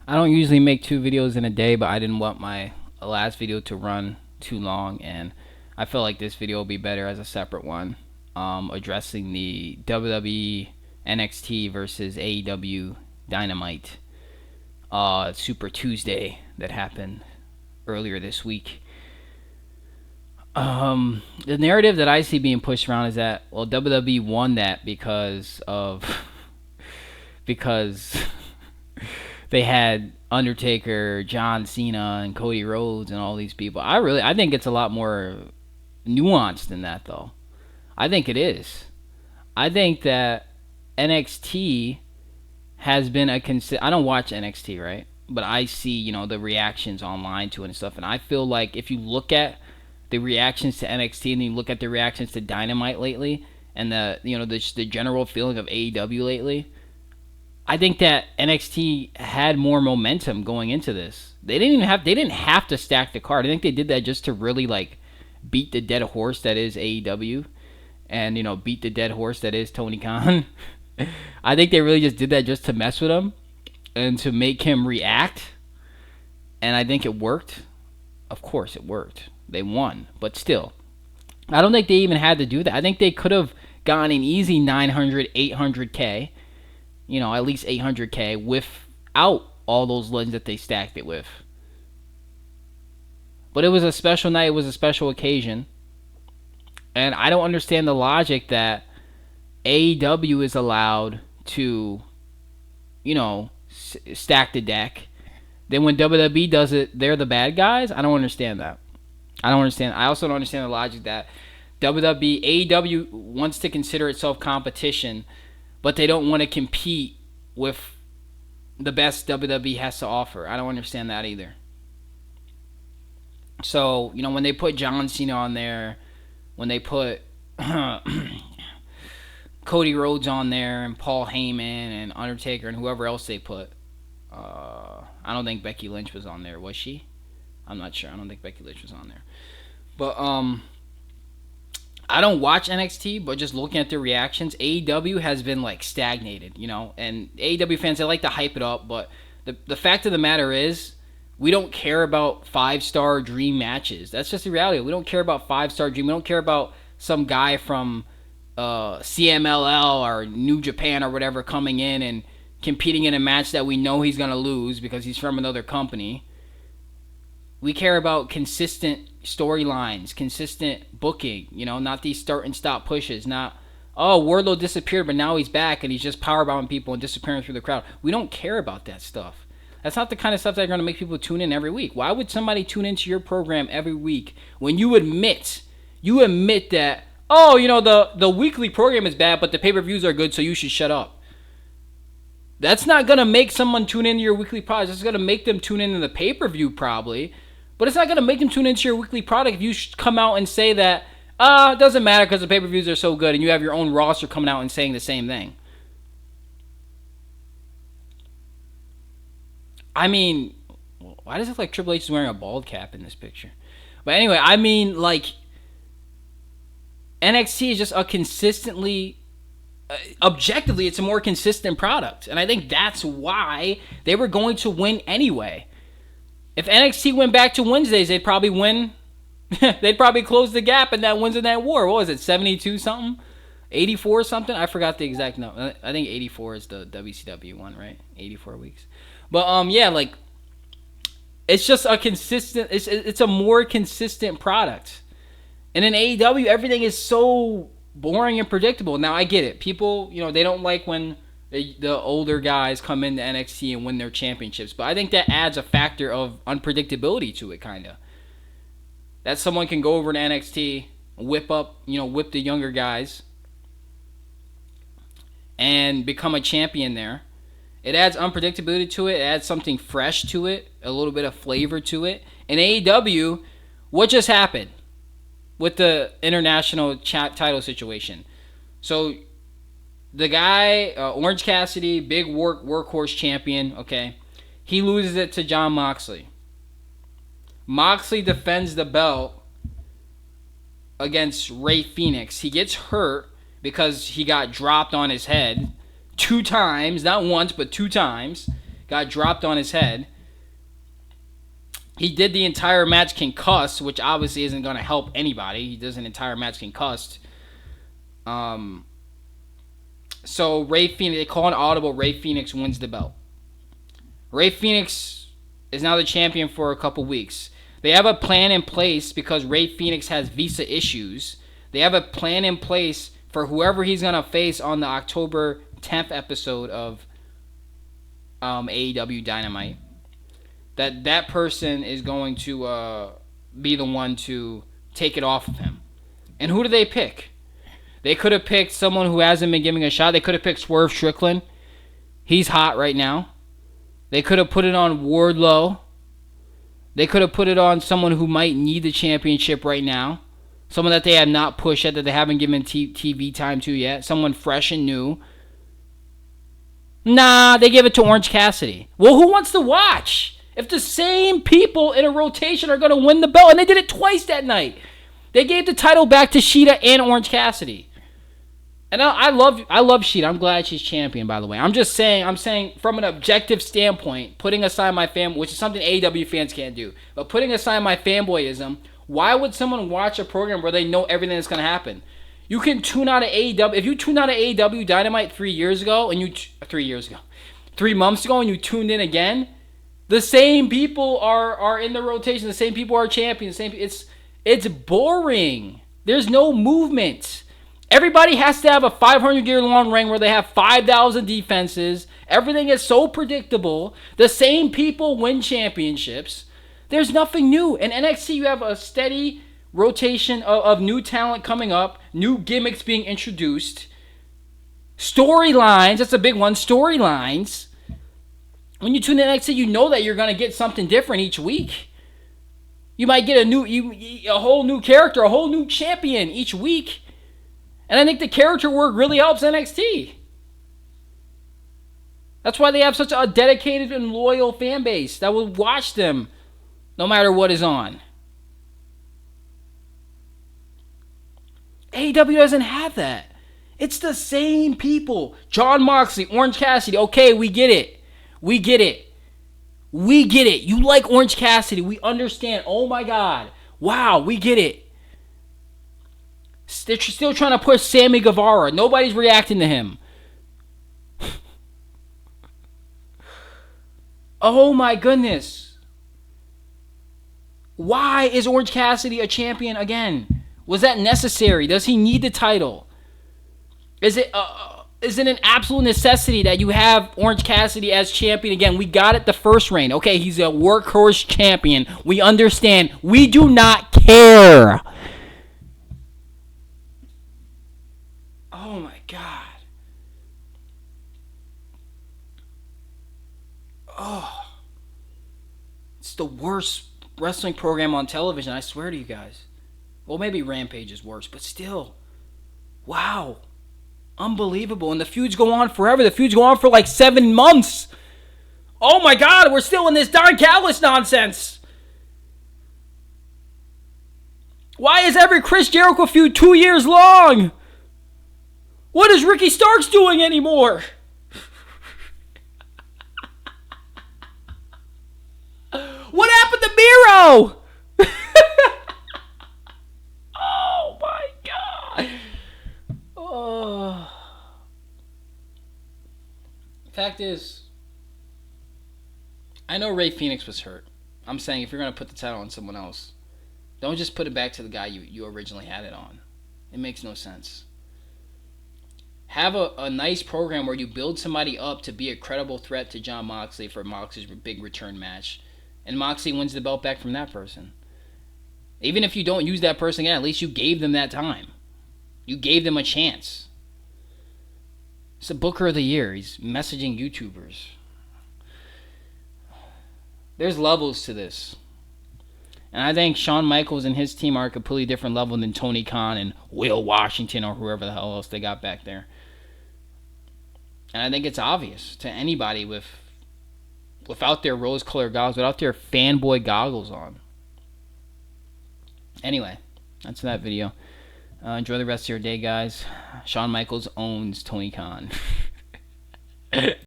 I don't usually make 2 videos in a day, but I didn't want my last video to run too long, and I feel like this video will be better as a separate one, addressing the WWE NXT versus AEW Dynamite Super Tuesday that happened earlier this week. The narrative that I see being pushed around is that, well, WWE won that because they had Undertaker, John Cena, and Cody Rhodes and all these people. I think it's a lot more nuanced than that, though. I think it is. I think that NXT has been I don't watch NXT, right? But I see, the reactions online to it and stuff, and I feel like if you look at the reactions to NXT and you look at the reactions to Dynamite lately, and the general feeling of AEW lately, I think that NXT had more momentum going into this. They didn't have to stack the card. I think they did that just to really beat the dead horse that is AEW, and beat the dead horse that is Tony Khan. I think they really just did that just to mess with him and to make him react. And I think it worked. Of course it worked. They won, but still, I don't think they even had to do that. I think they could have gotten an easy 900, 800K. At least 800K without all those legends that they stacked it with. But it was a special night. It was a special occasion. And I don't understand the logic that AEW is allowed to, stack the deck. Then when WWE does it, they're the bad guys? I don't understand that. I also don't understand the logic that AEW wants to consider itself competition, but they don't want to compete with the best WWE has to offer. I don't understand that either. So, when they put John Cena on there, when they put Cody Rhodes on there, and Paul Heyman, and Undertaker, and whoever else they put, I don't think Becky Lynch was on there, was she? I'm not sure. I don't think Becky Lynch was on there. But, I don't watch NXT, but just looking at the reactions, AEW has been stagnated, and AEW fans, they like to hype it up, but the fact of the matter is, we don't care about 5-star dream matches. That's just the reality. We don't care about 5-star dream. We don't care about some guy from CMLL or New Japan or whatever coming in and competing in a match that we know he's going to lose because he's from another company. We care about consistent storylines, consistent booking, not these start and stop pushes, not, Wardlow disappeared, but now he's back and he's just powerbombing people and disappearing through the crowd. We don't care about that stuff. That's not the kind of stuff that's going to make people tune in every week. Why would somebody tune into your program every week when you admit that, the weekly program is bad, but the pay-per-views are good, so you should shut up? That's not going to make someone tune into your weekly product. It's going to make them tune into the pay-per-view probably. But it's not going to make them tune into your weekly product if you come out and say that, it doesn't matter because the pay-per-views are so good, and you have your own roster coming out and saying the same thing. I mean, why does it look like Triple H is wearing a bald cap in this picture? But anyway, NXT is just a consistently, objectively, it's a more consistent product. And I think that's why they were going to win anyway. If NXT went back to Wednesdays, they'd probably win. They'd probably close the gap in that Wednesday Night War. What was it, 72 something? 84 something? I forgot the exact number. I think 84 is the WCW one, right? 84 weeks. But it's just a consistent. It's a more consistent product. And in AEW, everything is so boring and predictable. Now I get it. People, they don't like when the older guys come into NXT and win their championships. But I think that adds a factor of unpredictability to it, kind of. That someone can go over to NXT, whip the younger guys, and become a champion there. It adds unpredictability to it. It adds something fresh to it, a little bit of flavor to it. In AEW, what just happened with the international title situation? So the guy, Orange Cassidy, big workhorse champion, okay, he loses it to Jon Moxley. Moxley defends the belt against Rey Fenix. He gets hurt because he got dropped on his head 2 times, not once, but 2 times. got dropped on his head. He did the entire match concussed, which obviously isn't going to help anybody. He does an entire match concussed. So Ray Phoenix, they call an audible. Ray Phoenix wins the belt. Ray Phoenix is now the champion for a couple weeks. They have a plan in place because Ray Phoenix has visa issues. They have a plan in place for whoever he's going to face on the October 10th episode of AEW Dynamite. That person is going to be the one to take it off of him. And who do they pick? They could have picked someone who hasn't been giving a shot. They could have picked Swerve Strickland. He's hot right now. They could have put it on Wardlow. They could have put it on someone who might need the championship right now. Someone that they have not pushed yet, that they haven't given TV time to yet. Someone fresh and new. Nah, they give it to Orange Cassidy. Well, who wants to watch? If the same people in a rotation are going to win the belt, and they did it twice that night. They gave the title back to Sheeta and Orange Cassidy. And I love Sheeta. I'm glad she's champion, by the way. I'm saying from an objective standpoint, putting aside my fan, which is something AEW fans can't do, but putting aside my fanboyism, why would someone watch a program where they know everything that's going to happen? You can tune out of AEW. If you tuned out of AEW Dynamite 3 months ago, and you tuned in again, the same people are in the rotation. The same people are champions. It's boring. There's no movement. Everybody has to have a 500-year-long reign where they have 5,000 defenses. Everything is so predictable. The same people win championships. There's nothing new. In NXT, you have a steady rotation of new talent coming up, new gimmicks being introduced, storylines. That's a big one. Storylines. When you tune in NXT, you know that you're going to get something different each week. You might get a whole new character, a whole new champion each week. And I think the character work really helps NXT. That's why they have such a dedicated and loyal fan base that will watch them no matter what is on. AEW doesn't have that. It's the same people. Jon Moxley, Orange Cassidy. Okay, we get it. We get it. You like Orange Cassidy. We understand. Oh my God. Wow, we get it. They're still trying to push Sammy Guevara. Nobody's reacting to him. Oh my goodness. Why is Orange Cassidy a champion again? Was that necessary? Does he need the title? Is it an absolute necessity that you have Orange Cassidy as champion again? We got it the first reign. Okay, he's a workhorse champion. We understand. We do not care. Oh my God. Oh. It's the worst wrestling program on television, I swear to you guys. Well, maybe Rampage is worse, but still. Wow. Unbelievable. And the feuds go on forever. The feuds go on for like 7 months. Oh my God, we're still in this Don Callis nonsense. Why is every Chris Jericho feud 2 years long? What is Ricky Starks doing anymore? What happened to Miro? Oh my God. Oh. Fact is, I know Ray Phoenix was hurt. I'm saying if you're going to put the title on someone else, don't just put it back to the guy you originally had it on. It makes no sense. Have a nice program where you build somebody up to be a credible threat to Jon Moxley for Moxley's big return match. And Moxley wins the belt back from that person. Even if you don't use that person again, at least you gave them that time. You gave them a chance. It's the Booker of the Year. He's messaging YouTubers. There's levels to this. And I think Shawn Michaels and his team are a completely different level than Tony Khan and Will Washington or whoever the hell else they got back there. And I think it's obvious to anybody without their rose-colored goggles, without their fanboy goggles on. Anyway, that's that video. Enjoy the rest of your day, guys. Shawn Michaels owns Tony Khan.